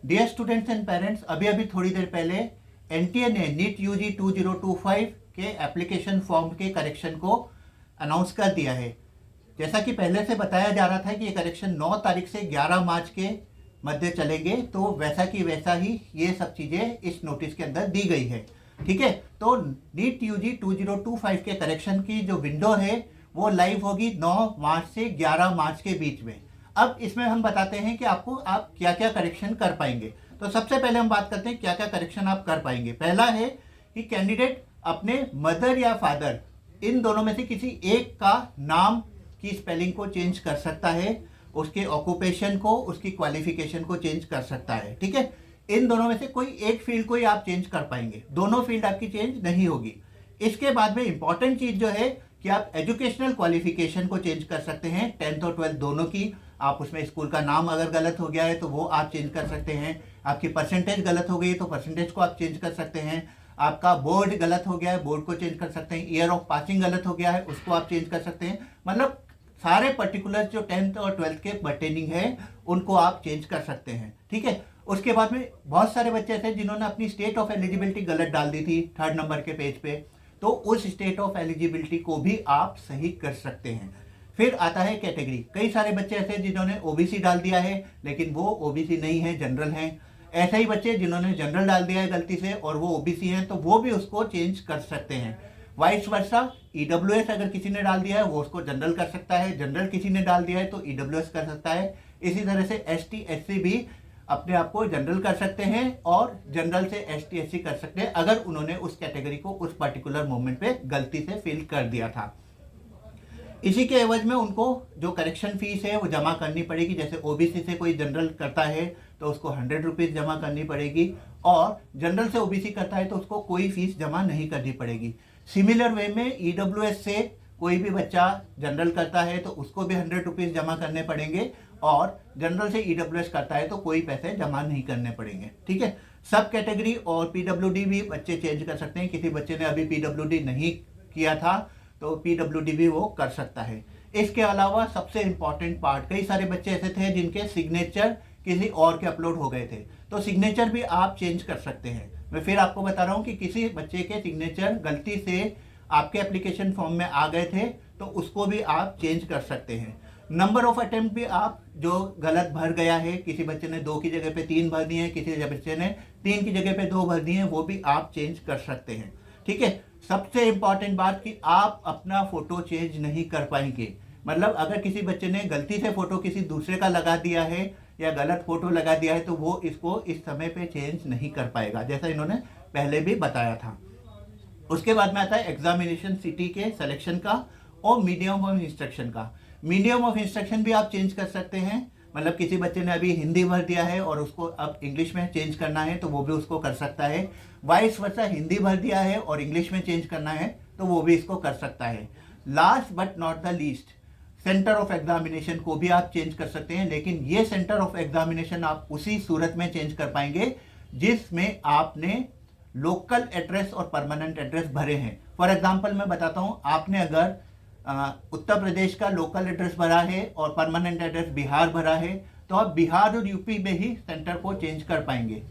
Dear students and parents, अभी अभी थोड़ी देर पहले एनटीए ने नीट यूजी 2025 के एप्लीकेशन फॉर्म के करेक्शन को अनाउंस कर दिया है। जैसा कि पहले से बताया जा रहा था कि ये करेक्शन 9 तारीख से 11 मार्च के मध्य चलेंगे, तो वैसा की वैसा ही ये सब चीज़ें इस नोटिस के अंदर दी गई है। ठीक है, तो नीट यूजी 2025 के करेक्शन की जो विंडो है वो लाइव होगी 9 मार्च से 11 मार्च के बीच में। अब इसमें हम बताते हैं कि आप क्या क्या करेक्शन कर पाएंगे। तो सबसे पहले हम बात करते हैं क्या क्या करेक्शन आप कर पाएंगे। पहला है कि कैंडिडेट अपने मदर या फादर इन दोनों में से किसी एक का नाम की स्पेलिंग को चेंज कर सकता है, उसके ऑक्यूपेशन को, उसकी क्वालिफिकेशन को चेंज कर सकता है। ठीक है, इन दोनों में से कोई एक फील्ड को ही आप चेंज कर पाएंगे, दोनों फील्ड आपकी चेंज नहीं होगी। इसके बाद में इंपॉर्टेंट चीज जो है कि आप एजुकेशनल क्वालिफिकेशन को चेंज कर सकते हैं, 10th और 12th दोनों की। आप उसमें स्कूल का नाम अगर गलत हो गया है तो वो आप चेंज कर सकते हैं, आपकी परसेंटेज गलत हो गई है तो परसेंटेज को आप चेंज कर सकते हैं, आपका बोर्ड गलत हो गया है बोर्ड को चेंज कर सकते हैं, ईयर ऑफ पासिंग गलत हो गया है उसको आप चेंज कर सकते हैं। मतलब सारे पर्टिकुलर जो 10th और 12th के पर्टेनिंग है उनको आप चेंज कर सकते हैं। ठीक है, उसके बाद में बहुत सारे बच्चे ऐसे जिन्होंने अपनी स्टेट ऑफ एलिजिबिलिटी गलत डाल दी थी 3rd नंबर के पेज पे, तो उस स्टेट ऑफ एलिजिबिलिटी को भी आप सही कर सकते हैं। फिर आता है कैटेगरी। कई सारे बच्चे ऐसे जिन्होंने ओबीसी डाल दिया है लेकिन वो ओबीसी नहीं है, जनरल हैं। ऐसे ही बच्चे जिन्होंने जनरल डाल दिया है गलती से और वो ओबीसी हैं, तो वो भी उसको चेंज कर सकते हैं। वाइस वर्सा, ईडब्ल्यूएस अगर किसी ने डाल दिया है वो उसको जनरल कर सकता है, जनरल किसी ने डाल दिया है तो ईडब्ल्यूएस कर सकता है। इसी तरह से एसटी एससी भी अपने आप को जनरल कर सकते हैं और जनरल से एसटी एससी कर सकते हैं अगर उन्होंने उस कैटेगरी को उस पर्टिकुलर मोमेंट पे गलती से फिल कर दिया था। इसी के एवज में उनको जो करेक्शन फीस है वो जमा करनी पड़ेगी। जैसे ओबीसी से कोई जनरल करता है तो उसको 100 रुपीज़ जमा करनी पड़ेगी और जनरल से ओबीसी करता है तो उसको कोई फीस जमा नहीं करनी पड़ेगी। सिमिलर वे में ईडब्ल्यूएस से कोई भी बच्चा जनरल करता है तो उसको भी 100 रुपीज़ जमा करने पड़ेंगे और जनरल से ईडब्ल्यूएस करता है तो कोई पैसे जमा नहीं करने पड़ेंगे। ठीक है, सब कैटेगरी और पीडब्ल्यूडी भी बच्चे चेंज कर सकते हैं। किसी बच्चे ने अभी पीडब्ल्यूडी नहीं किया था तो पीडब्ल्यूडी भी वो कर सकता है। इसके अलावा सबसे इंपॉर्टेंट पार्ट, कई सारे बच्चे ऐसे थे जिनके सिग्नेचर किसी और के अपलोड हो गए थे, तो सिग्नेचर भी आप चेंज कर सकते हैं। मैं फिर आपको बता रहा हूँ कि किसी बच्चे के सिग्नेचर गलती से आपके एप्लीकेशन फॉर्म में आ गए थे तो उसको भी आप चेंज कर सकते हैं। नंबर ऑफ अटेम्प्ट भी आप जो गलत भर गया है, किसी बच्चे ने 2 की जगह पे 3 भर दिए हैं, किसी बच्चे ने 3 की जगह पे 2 भर दिए हैं, वो भी आप चेंज कर सकते हैं। ठीक है, सबसे इंपॉर्टेंट बात कि आप अपना फोटो चेंज नहीं कर पाएंगे। मतलब अगर किसी बच्चे ने गलती से फोटो किसी दूसरे का लगा दिया है या गलत फोटो लगा दिया है तो वो इसको इस समय पे चेंज नहीं कर पाएगा, जैसा इन्होंने पहले भी बताया था। उसके बाद में आता है एग्जामिनेशन सिटी के सिलेक्शन का और मीडियम ऑफ इंस्ट्रक्शन का। मीडियम ऑफ इंस्ट्रक्शन भी आप चेंज कर सकते हैं। मतलब किसी बच्चे ने अभी हिंदी भर दिया है और उसको अब इंग्लिश में चेंज करना है तो वो भी उसको कर सकता है। वाइस वर्सा, हिंदी भर दिया है और इंग्लिश में चेंज करना है तो वो भी इसको कर सकता है। Last but not the least, centre of examination को भी आप चेंज कर सकते हैं, लेकिन ये सेंटर ऑफ एग्जामिनेशन आप उसी सूरत में चेंज कर पाएंगे जिसमें आपने लोकल एड्रेस और परमानेंट एड्रेस भरे हैं। फॉर एग्जाम्पल मैं बताता हूँ, आपने अगर उत्तर प्रदेश का लोकल एड्रेस भरा है और परमानेंट एड्रेस बिहार भरा है तो आप बिहार और यूपी में ही सेंटर को चेंज कर पाएंगे।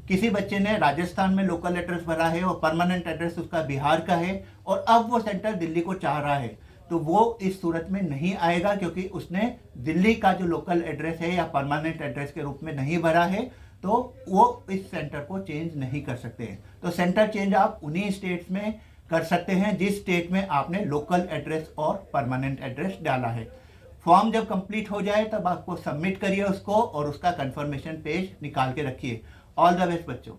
किसी बच्चे ने राजस्थान में लोकल एड्रेस भरा है और परमानेंट एड्रेस उसका बिहार का है और अब वो सेंटर दिल्ली को चाह रहा है तो वो इस सूरत में नहीं आएगा, क्योंकि उसने दिल्ली का जो लोकल एड्रेस है या परमानेंट एड्रेस के रूप में नहीं भरा है, तो वो इस सेंटर को चेंज नहीं कर सकते हैं। तो सेंटर चेंज आप उन्हीं स्टेट्स में कर सकते हैं जिस स्टेट में आपने लोकल एड्रेस और परमानेंट एड्रेस डाला है। फॉर्म जब कंप्लीट हो जाए तब आपको सबमिट करिए उसको और उसका कंफर्मेशन पेज निकाल के रखिए। ऑल द बेस्ट बच्चों।